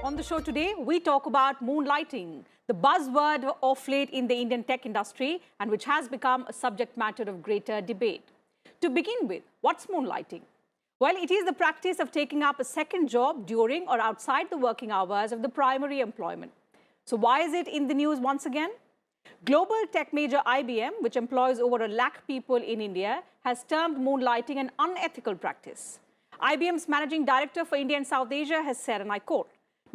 On the show today, we talk about moonlighting, the buzzword of late in the Indian tech industry and which has become a subject matter of greater debate. To begin with, what's moonlighting? Well, it is the practice of taking up a second job during or outside the working hours of the primary employment. So why is it in the news once again? Global tech major IBM, which employs over 1 lakh people in India, has termed moonlighting an unethical practice. IBM's managing director for India and South Asia has said, and I quote,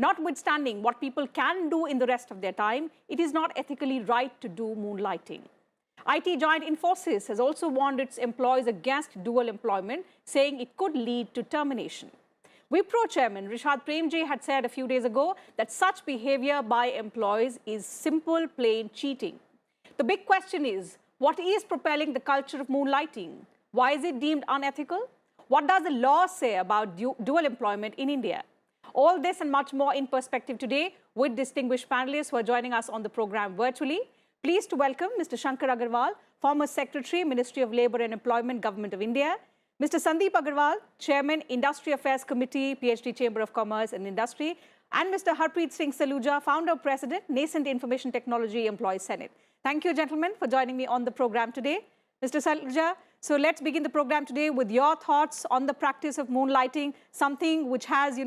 "Notwithstanding what people can do in the rest of their time, it is not ethically right to do moonlighting." IT giant Infosys has also warned its employees against dual employment, saying it could lead to termination. Wipro chairman Rishad Premji had said a few days ago that such behavior by employees is simple, plain cheating. The big question is, what is propelling the culture of moonlighting? Why is it deemed unethical? What does the law say about dual employment in India? All this and much more in perspective today with distinguished panelists who are joining us on the program virtually. Pleased to welcome Mr. Shankar Agarwal, former Secretary, Ministry of Labour and Employment, Government of India. Mr. Sandeep Agarwal, Chairman, Industry Affairs Committee, PhD Chamber of Commerce and Industry. And Mr. Harpreet Singh Saluja, Founder, President, Nascent Information Technology Employees Senate. Thank you, gentlemen, for joining me on the program today. Mr. Saluja, so let's begin the program today with your thoughts on the practice of moonlighting, something which has,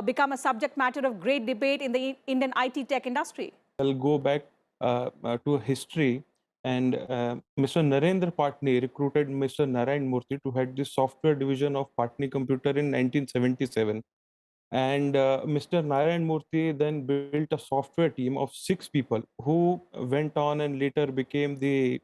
become a subject matter of great debate in the Indian IT tech industry. I'll go back to history, and Mr. Narendra Patni recruited Mr. Narayan Murthy to head the software division of Patni Computer in 1977. And Mr. Narayan Murthy then built a software team of 6 people who went on and later became the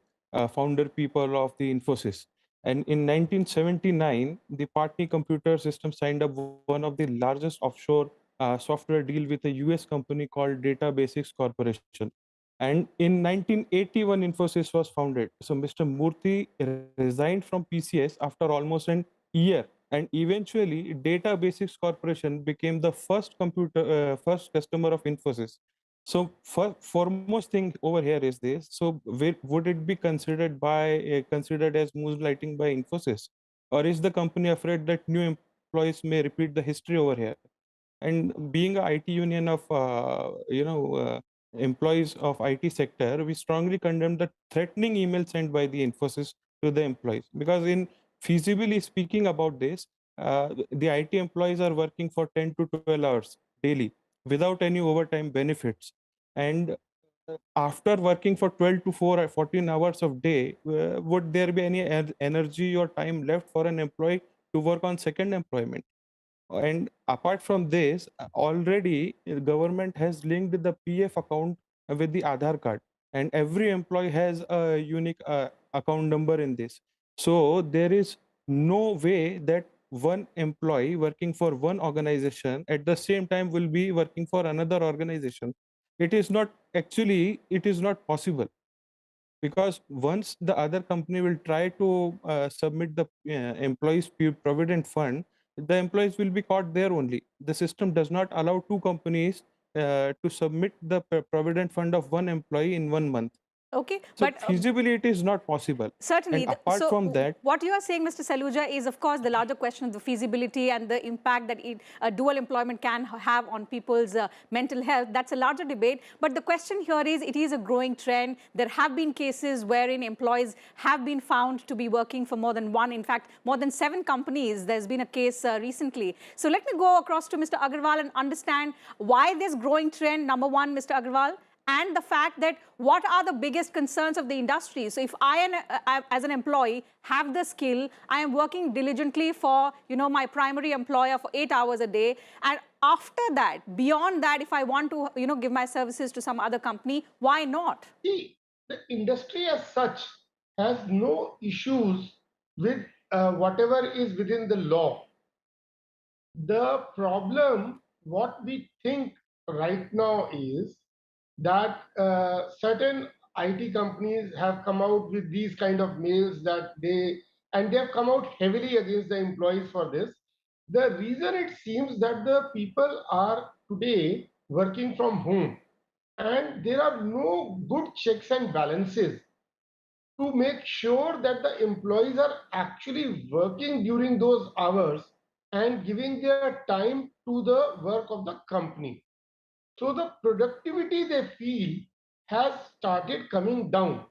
founder people of the Infosys. And in 1979, the Patni Computer System signed up one of the largest offshore software deal with a US company called DataBasics Corporation. And in 1981, Infosys was founded. So Mr. Murthy resigned from PCS after almost an year. And eventually, DataBasics Corporation became the first customer of Infosys. So, foremost thing over here is this: so, would it be considered as moonlighting by Infosys, or is the company afraid that new employees may repeat the history over here? And being a IT union of employees of IT sector, we strongly condemn the threatening email sent by the Infosys to the employees, because in feasibly speaking about this, the IT employees are working for 10 to 12 hours daily without any overtime benefits. And after working for 12 to 14 hours of day, would there be any energy or time left for an employee to work on second employment? And apart from this, already government has linked the PF account with the Aadhaar card, and every employee has a unique account number in this. So there is no way that one employee working for one organization at the same time will be working for another organization. It is not possible, because once the other company will try to submit the employees provident fund, the employees will be caught there only. The system does not allow two companies to submit the provident fund of one employee in 1 month. Okay, So but feasibility is not possible. certainly. And apart from that, what you are saying, Mr. Saluja, is of course the larger question of the feasibility and the impact that dual employment can have on people's mental health. That's a larger debate. But the question here is, it is a growing trend. There have been cases wherein employees have been found to be working for more than one. In fact, more than 7 companies. There's been a case recently. So let me go across to Mr. Agarwal and understand why this growing trend, number one, Mr. Agarwal, and the fact that what are the biggest concerns of the industry. So if I, as an employee, have the skill, I am working diligently for, my primary employer for 8 hours a day. And after that, beyond that, if I want to, give my services to some other company, why not? See, the industry as such has no issues with whatever is within the law. The problem, what we think right now is that certain IT companies have come out with these kind of mails that they have come out heavily against the employees for this. The reason it seems that the people are today working from home, and there are no good checks and balances to make sure that the employees are actually working during those hours and giving their time to the work of the company. So the productivity they feel has started coming down.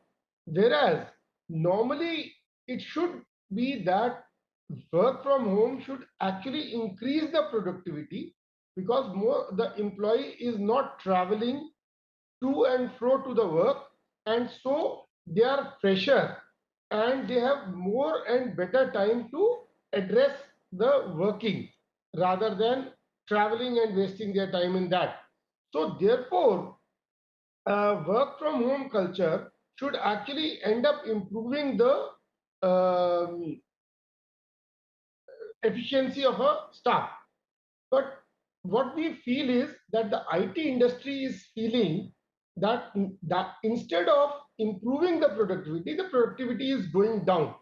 Whereas normally it should be that work from home should actually increase the productivity, because more the employee is not traveling to and fro to the work, and so they are fresher and they have more and better time to address the working rather than traveling and wasting their time in that. So therefore, work from home culture should actually end up improving the efficiency of a staff. But what we feel is that the IT industry is feeling that instead of improving the productivity is going down.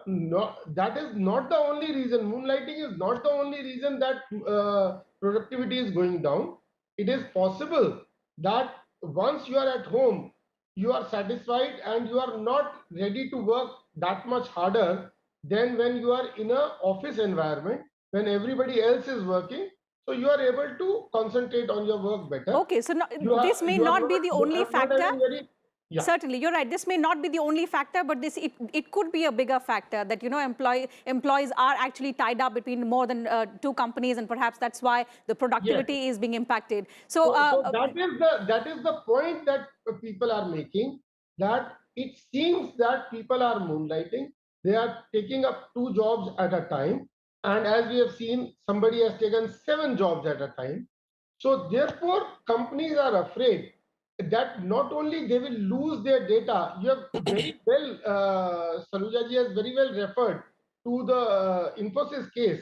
No, that is not the only reason. Moonlighting is not the only reason that productivity is going down. It is possible that once you are at home, you are satisfied and you are not ready to work that much harder than when you are in a office environment, when everybody else is working. So you are able to concentrate on your work better. Okay, so this may You are not be the only not factor. having very, yeah. Certainly, you're right. This may not be the only factor, but it could be a bigger factor that, you know, employees are actually tied up between more than two companies, and perhaps that's why the productivity is being impacted. So, So that is the point that people are making, that it seems that people are moonlighting. They are taking up 2 jobs at a time, and as we have seen, somebody has taken 7 jobs at a time. So therefore, companies are afraid that not only they will lose their data. You have very well, Saluja ji has very well referred to the Infosys case.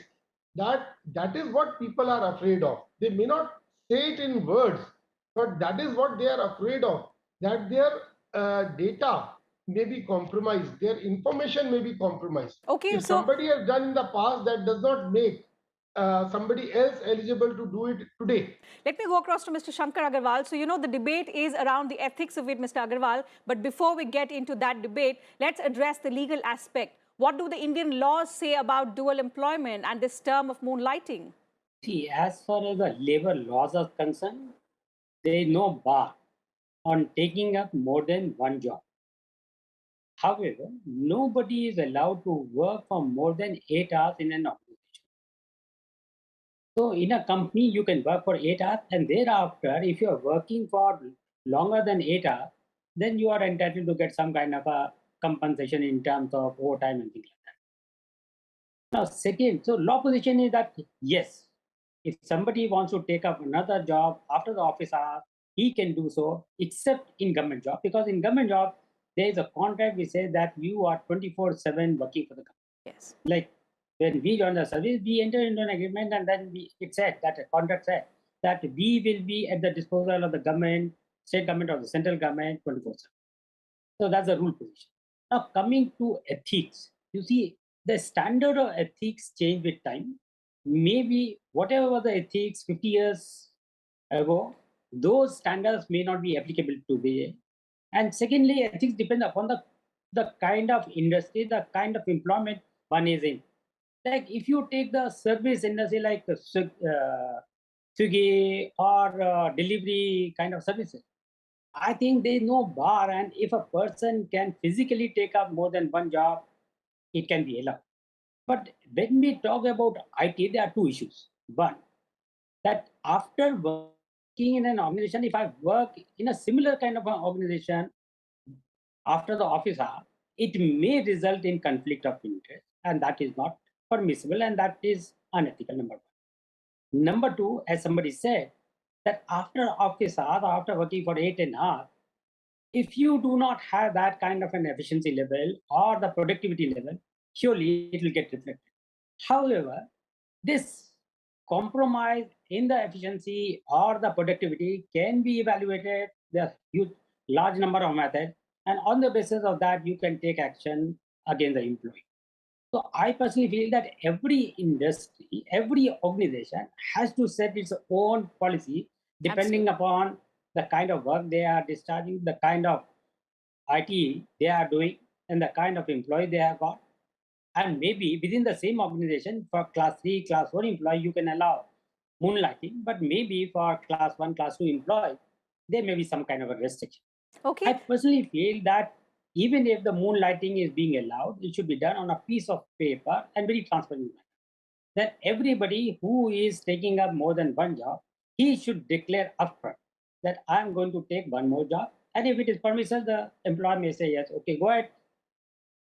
That is what people are afraid of. They may not say it in words, but that is what they are afraid of, that their data may be compromised, their information may be compromised. okay, If so somebody has done in the past, that does not make somebody else eligible to do it today. let me go across to Mr. Shankar Agarwal. So, you know, the debate is around the ethics of it, Mr. Agarwal. But before we get into that debate, let's address the legal aspect. What do the Indian laws say about dual employment and this term of moonlighting? See, as far as the labor laws are concerned, there is no bar on taking up more than one job. However, nobody is allowed to work for more than 8 hours in an organization. So in a company, you can work for 8 hours, and thereafter, if you are working for longer than 8 hours, then you are entitled to get some kind of a compensation in terms of overtime and things like that. Now, second, so law position is that yes, if somebody wants to take up another job after the office hours, he can do so, except in government job, because in government job, there is a contract which says that you are 24/7 working for the company. Yes. Like when we joined the service, we entered into an agreement, and then it said that the contract said that we will be at the disposal of the government, state government or the central government 24/7. So that's the rule position. Now coming to ethics, you see the standard of ethics change with time. Maybe whatever was the ethics 50 years ago, those standards may not be applicable today. And secondly, ethics depend upon the kind of industry, the kind of employment one is in. Like if you take the service industry like Swiggy or delivery kind of services, I think there is no bar, and if a person can physically take up more than one job, it can be allowed. But when we talk about IT, there are two issues. One, that after working in an organization, if I work in a similar kind of an organization after the office hour, it may result in conflict of interest, and that is not permissible, and that is unethical, number one. Number two, as somebody said, that after office hours, after working for 8 hours, if you do not have that kind of an efficiency level or the productivity level, surely it will get reflected. However, this compromise in the efficiency or the productivity can be evaluated. There are huge, large number of methods, and on the basis of that, you can take action against the employee. So I personally feel that every industry, every organization has to set its own policy depending upon the kind of work they are discharging, the kind of IT they are doing, and the kind of employee they have got. And maybe within the same organization, for class 3, class 4 employee, you can allow moonlighting, but maybe for class 1, class 2 employees, there may be some kind of a restriction. I Okay. personally feel that even if the moonlighting is being allowed, it should be done on a piece of paper and very transparent manner. That everybody who is taking up more than one job, he should declare upfront that I'm going to take one more job. And if it is permissible, the employer may say, yes, okay, go ahead.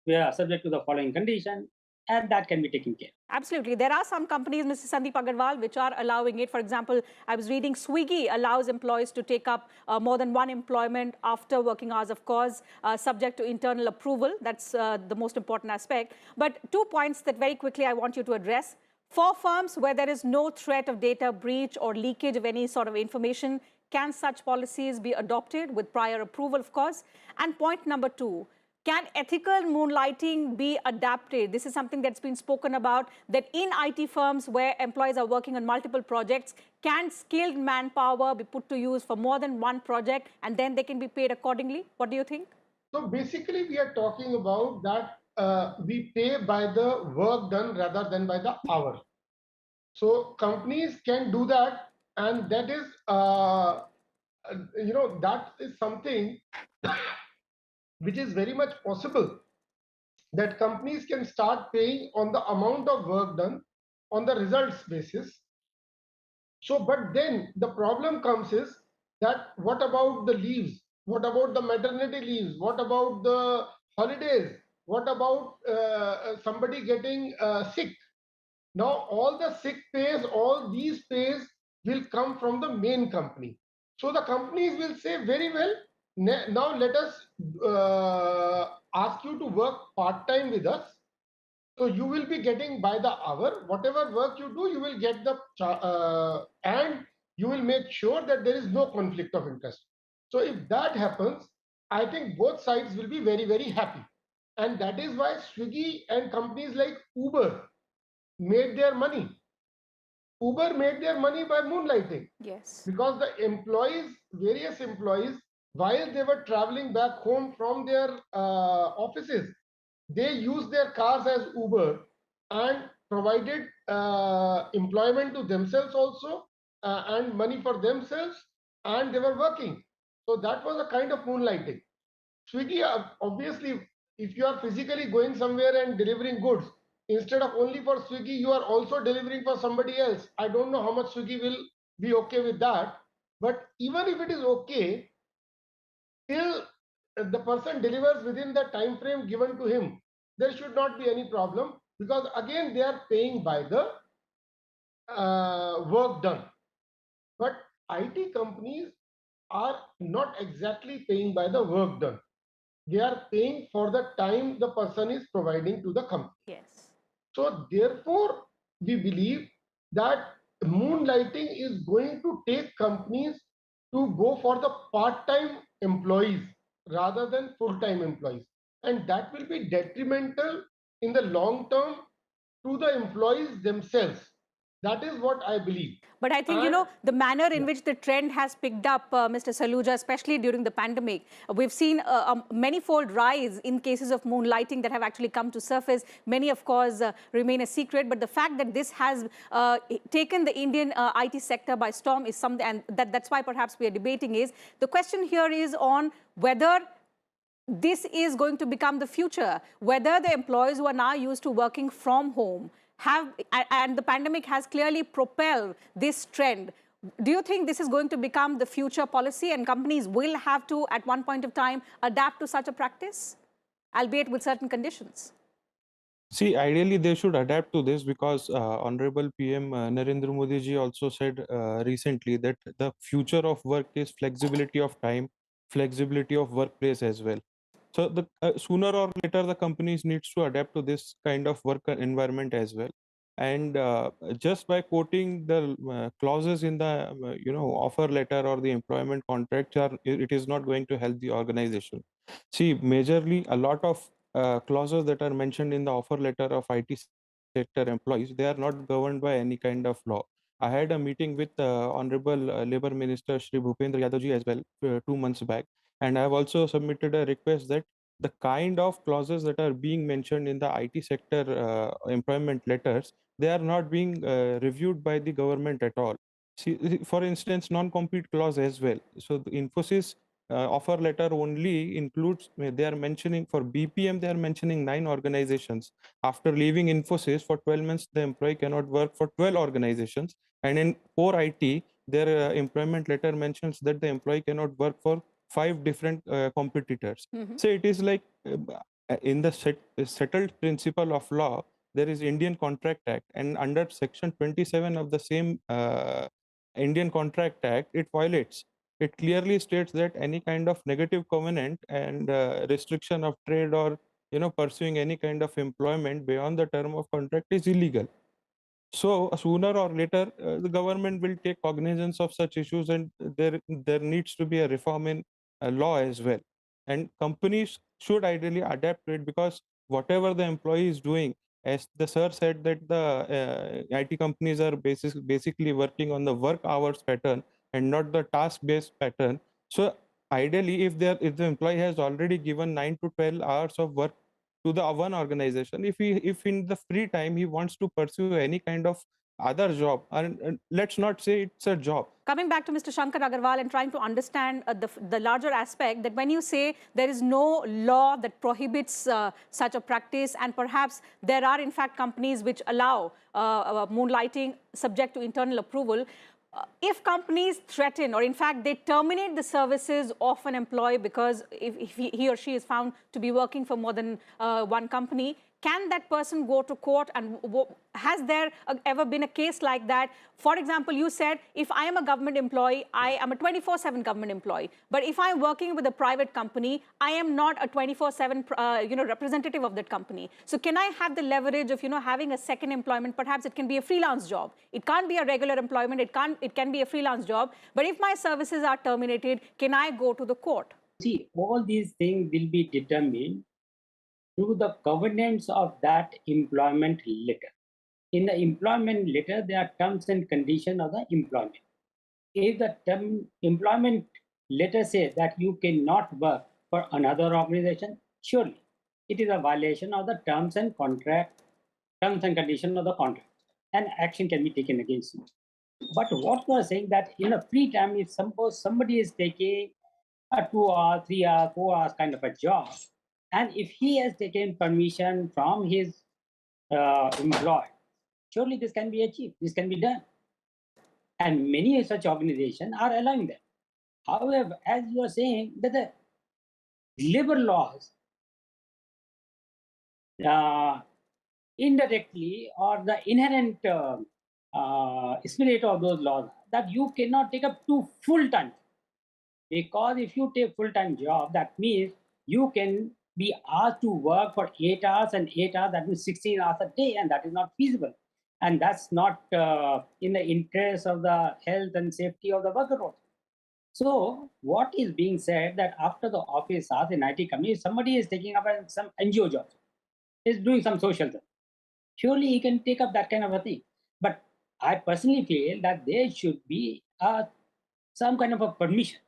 We are subject to the following condition, and that can be taken care of. Absolutely. There are some companies, Mr. Sandeep Agarwal, which are allowing it. For example, I was reading Swiggy allows employees to take up more than one employment after working hours, of course, subject to internal approval. That's the most important aspect. But 2 points that very quickly I want you to address. For firms where there is no threat of data breach or leakage of any sort of information, can such policies be adopted with prior approval, of course? And point number 2, can ethical moonlighting be adapted? This is something that's been spoken about, that in IT firms where employees are working on multiple projects, can skilled manpower be put to use for more than one project and then they can be paid accordingly? What do you think? So basically, we are talking about that we pay by the work done rather than by the hour. So companies can do that, and that is, that is something which is very much possible, that companies can start paying on the amount of work done on the results basis. So, but then the problem comes is that what about the leaves? What about the maternity leaves? What about the holidays? What about somebody getting sick? Now, all the sick pays, all these pays will come from the main company. So the companies will say, very well, now let us ask you to work part-time with us. So you will be getting by the hour, whatever work you do, you will get the, and you will make sure that there is no conflict of interest. So if that happens, I think both sides will be very, very happy. And that is why Swiggy and companies like Uber made their money. Uber made their money by moonlighting. Yes. Because the employees, various employees, while they were traveling back home from their offices, they used their cars as Uber and provided employment to themselves also and money for themselves, and they were working. So that was a kind of moonlighting. Swiggy, obviously, if you are physically going somewhere and delivering goods, instead of only for Swiggy, you are also delivering for somebody else. I don't know how much Swiggy will be okay with that. But even if it is okay, till the person delivers within the time frame given to him, there should not be any problem, because again they are paying by the work done. But IT companies are not exactly paying by the work done. They are paying for the time the person is providing to the company. Yes. So therefore, we believe that moonlighting is going to take companies to go for the part-time employees rather than full-time employees. And that will be detrimental in the long term to the employees themselves. That is what I believe. But I think, the manner in which the trend has picked up, Mr. Saluja, especially during the pandemic, we've seen a manifold rise in cases of moonlighting that have actually come to surface. Many, of course, remain a secret. But the fact that this has taken the Indian IT sector by storm is something, and that's why perhaps we are debating is, the question here is on whether this is going to become the future, whether the employees who are now used to working from home and the pandemic has clearly propelled this trend. Do you think this is going to become the future policy and companies will have to, at one point of time, adapt to such a practice, albeit with certain conditions? See, ideally, they should adapt to this because Honorable PM Narendra Modi ji also said recently that the future of work is flexibility of time, flexibility of workplace as well. So the sooner or later, the companies needs to adapt to this kind of work environment as well. And just by quoting the clauses in the offer letter or the employment contract, it is not going to help the organization. See, majorly a lot of clauses that are mentioned in the offer letter of IT sector employees, they are not governed by any kind of law. I had a meeting with Honorable Labour Minister Shri Bhupendra Yadav ji as well 2 months back, and I have also submitted a request that the kind of clauses that are being mentioned in the IT sector employment letters, they are not being reviewed by the government at all. See, for instance, non-compete clause as well. So the Infosys offer letter only includes, they are mentioning for BPM, they are mentioning 9 organizations. After leaving Infosys for 12 months, the employee cannot work for 12 organizations. And in core IT, their employment letter mentions that the employee cannot work for 5 different competitors. So it is like in the settled principle of law, there is Indian Contract Act, and under section 27 of the same Indian Contract Act, it violates. It clearly states that any kind of negative covenant and restriction of trade, or pursuing any kind of employment beyond the term of contract is illegal. So sooner or later, the government will take cognizance of such issues, and there needs to be a reform in law as well. And companies should ideally adapt to it, because whatever the employee is doing, as the sir said, that the IT companies are basically working on the work hours pattern and not the task based pattern. So ideally, if the employee has already given 9 to 12 hours of work to the one organization, if in the free time he wants to pursue any kind of other job, and let's not say it's a job. Coming back to Mr. Shankar Agarwal and trying to understand the larger aspect, that when you say there is no law that prohibits such a practice, and perhaps there are in fact companies which allow moonlighting subject to internal approval, if companies threaten, or in fact they terminate the services of an employee because if he or she is found to be working for more than one company, can that person go to court? And has there ever been a case like that? For example, you said, if I am a government employee, I am a 24/7 government employee. But if I'm working with a private company, I am not a 24/7 representative of that company. So can I have the leverage of having a second employment? Perhaps it can be a freelance job. It can't be a regular employment. It can be a freelance job. But if my services are terminated, can I go to the court? See, all these things will be determined through the covenants of that employment letter. In the employment letter, there are terms and conditions of the employment. If the employment letter says that you cannot work for another organization, surely it is a violation of the terms and conditions of the contract, and action can be taken against you. But what we are saying, that in a free time, if suppose somebody is taking a 2 hour, 3 hour, 4 hours kind of a job, and if he has taken permission from his employer, surely this can be achieved, this can be done. And many such organizations are allowing that. However, as you are saying, that the labor laws indirectly, or the inherent spirit of those laws, that you cannot take up to full-time. Because if you take full-time job, that means you can be asked to work for 8 hours, and 8 hours, that means 16 hours a day, and that is not feasible. And that's not in the interest of the health and safety of the worker. So what is being said, that after the office hours in IT company, somebody is taking up some NGO job, is doing some social thing, surely he can take up that kind of a thing. But I personally feel that there should be some kind of a permission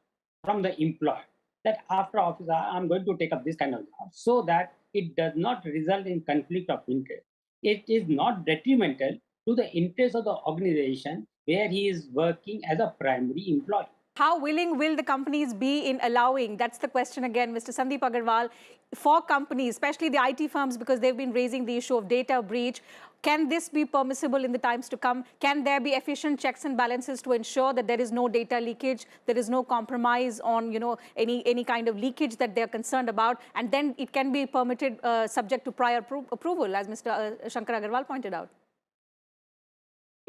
from the employer, that after office hour, I'm going to take up this kind of job, so that it does not result in conflict of interest. It is not detrimental to the interest of the organization where he is working as a primary employee. How willing will the companies be in allowing, that's the question again, Mr. Sandeep Agarwal, for companies, especially the IT firms, because they've been raising the issue of data breach, can this be permissible in the times to come? Can there be efficient checks and balances to ensure that there is no data leakage, there is no compromise on any kind of leakage that they're concerned about, and then it can be permitted subject to prior approval, as Mr. Shankar Agarwal pointed out?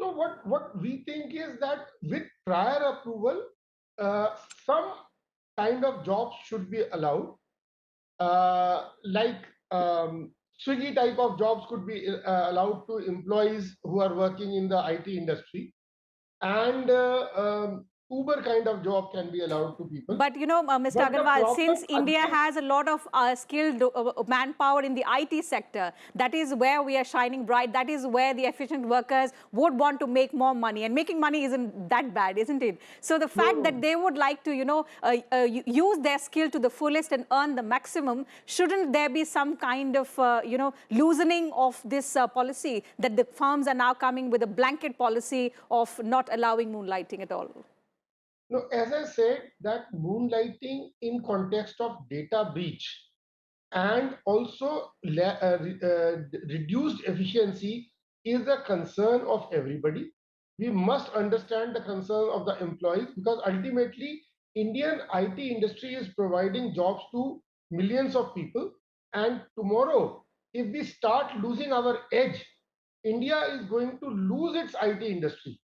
So what we think is that with prior approval, some kind of jobs should be allowed, like Swiggy type of jobs could be allowed to employees who are working in the IT industry. And Uber kind of job can be allowed to people. But you know, Mr. But the Agarwal, problem since India again- has a lot of skilled manpower in the IT sector, that is where we are shining bright. That is where the efficient workers would want to make more money. And making money isn't that bad, isn't it? So the fact that they would like to, use their skill to the fullest and earn the maximum, shouldn't there be some kind of, loosening of this policy, that the firms are now coming with a blanket policy of not allowing moonlighting at all? No, as I said, that moonlighting in context of data breach and also reduced efficiency is a concern of everybody. We must understand the concern of the employees, because ultimately Indian IT industry is providing jobs to millions of people. And tomorrow, if we start losing our edge, India is going to lose its IT industry.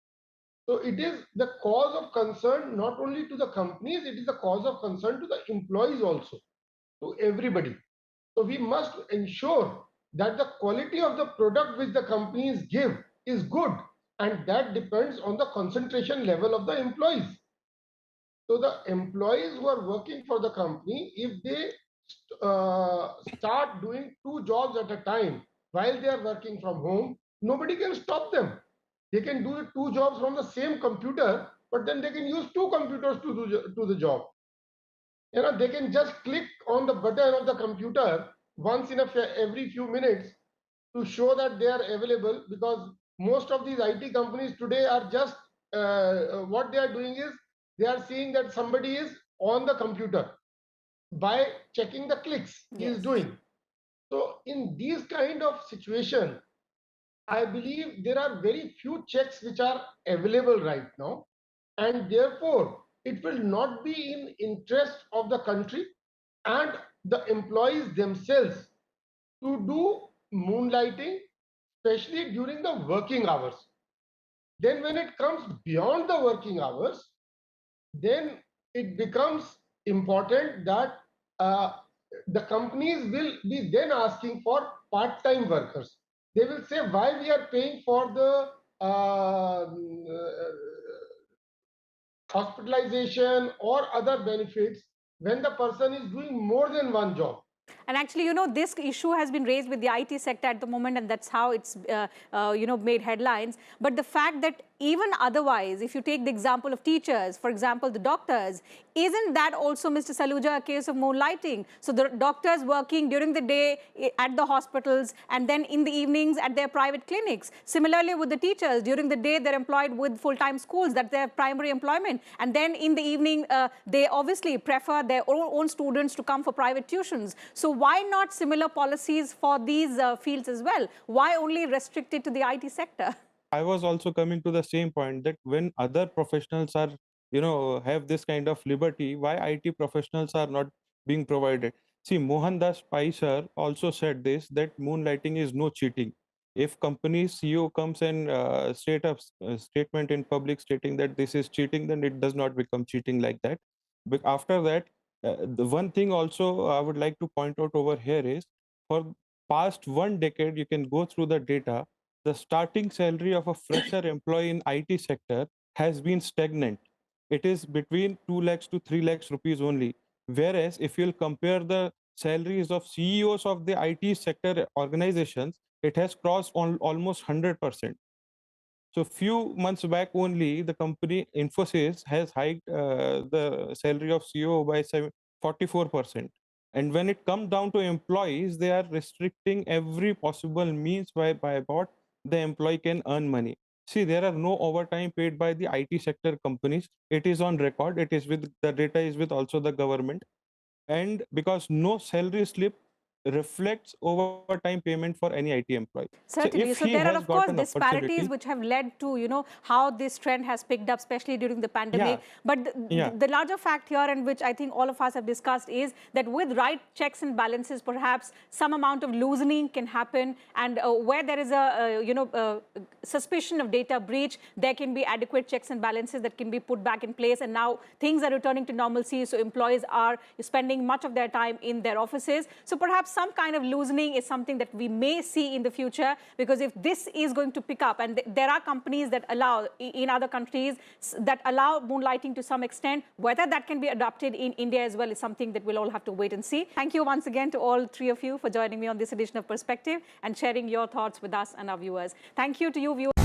So it is the cause of concern not only to the companies, it is the cause of concern to the employees also, to everybody. So we must ensure that the quality of the product which the companies give is good, and that depends on the concentration level of the employees. So the employees who are working for the company, if they start doing 2 jobs at a time while they are working from home, nobody can stop them. They can do the 2 jobs from the same computer, but then they can use 2 computers to do the job. They can just click on the button of the computer once in every few minutes to show that they are available, because most of these IT companies today are just what they are doing is they are seeing that somebody is on the computer by checking the clicks he is doing. So in these kind of situation, I believe there are very few checks which are available right now, and therefore it will not be in interest of the country and the employees themselves to do moonlighting, especially during the working hours. Then when it comes beyond the working hours, then it becomes important that the companies will be then asking for part-time workers. They will say, why we are paying for the hospitalization or other benefits when the person is doing more than one job. And actually, this issue has been raised with the IT sector at the moment, and that's how it's, made headlines. But the fact that even otherwise, if you take the example of teachers, for example, the doctors, isn't that also, Mr. Saluja, a case of moonlighting? So the doctors working during the day at the hospitals and then in the evenings at their private clinics. Similarly with the teachers, during the day they're employed with full-time schools, that's their primary employment. And then in the evening, they obviously prefer their own students to come for private tuitions. So why not similar policies for these fields as well? Why only restricted to the IT sector? I was also coming to the same point, that when other professionals are, have this kind of liberty, why IT professionals are not being provided? See, Mohandas Pai sir also said this, that moonlighting is no cheating. If company CEO comes and state a statement in public stating that this is cheating, then it does not become cheating like that. But after that, the one thing also I would like to point out over here is, for past 1 decade, you can go through the data, the starting salary of a fresher employee in IT sector has been stagnant. It is between 2 lakhs to 3 lakhs rupees only. Whereas if you'll compare the salaries of CEOs of the IT sector organizations, it has crossed on almost 100%. So few months back only, the company Infosys has hiked the salary of CEO by 44%. And when it comes down to employees, they are restricting every possible means by what the employee can earn money. See, there are no overtime paid by the IT sector companies. It is on record. It is with the data is with also the government. And because no salary slip reflects overtime payment for any IT employee. Certainly. So he there are, has of got course, an disparities opportunity, which have led to, how this trend has picked up, especially during the pandemic. But the larger fact here, and which I think all of us have discussed, is that with right checks and balances, perhaps some amount of loosening can happen. And where there is a, suspicion of data breach, there can be adequate checks and balances that can be put back in place. And now things are returning to normalcy. So employees are spending much of their time in their offices. So perhaps some kind of loosening is something that we may see in the future, because if this is going to pick up, and there are companies that allow in other countries that allow moonlighting to some extent, whether that can be adopted in India as well is something that we'll all have to wait and see. Thank you once again to all three of you for joining me on this edition of Perspective and sharing your thoughts with us and our viewers. Thank you to you viewers.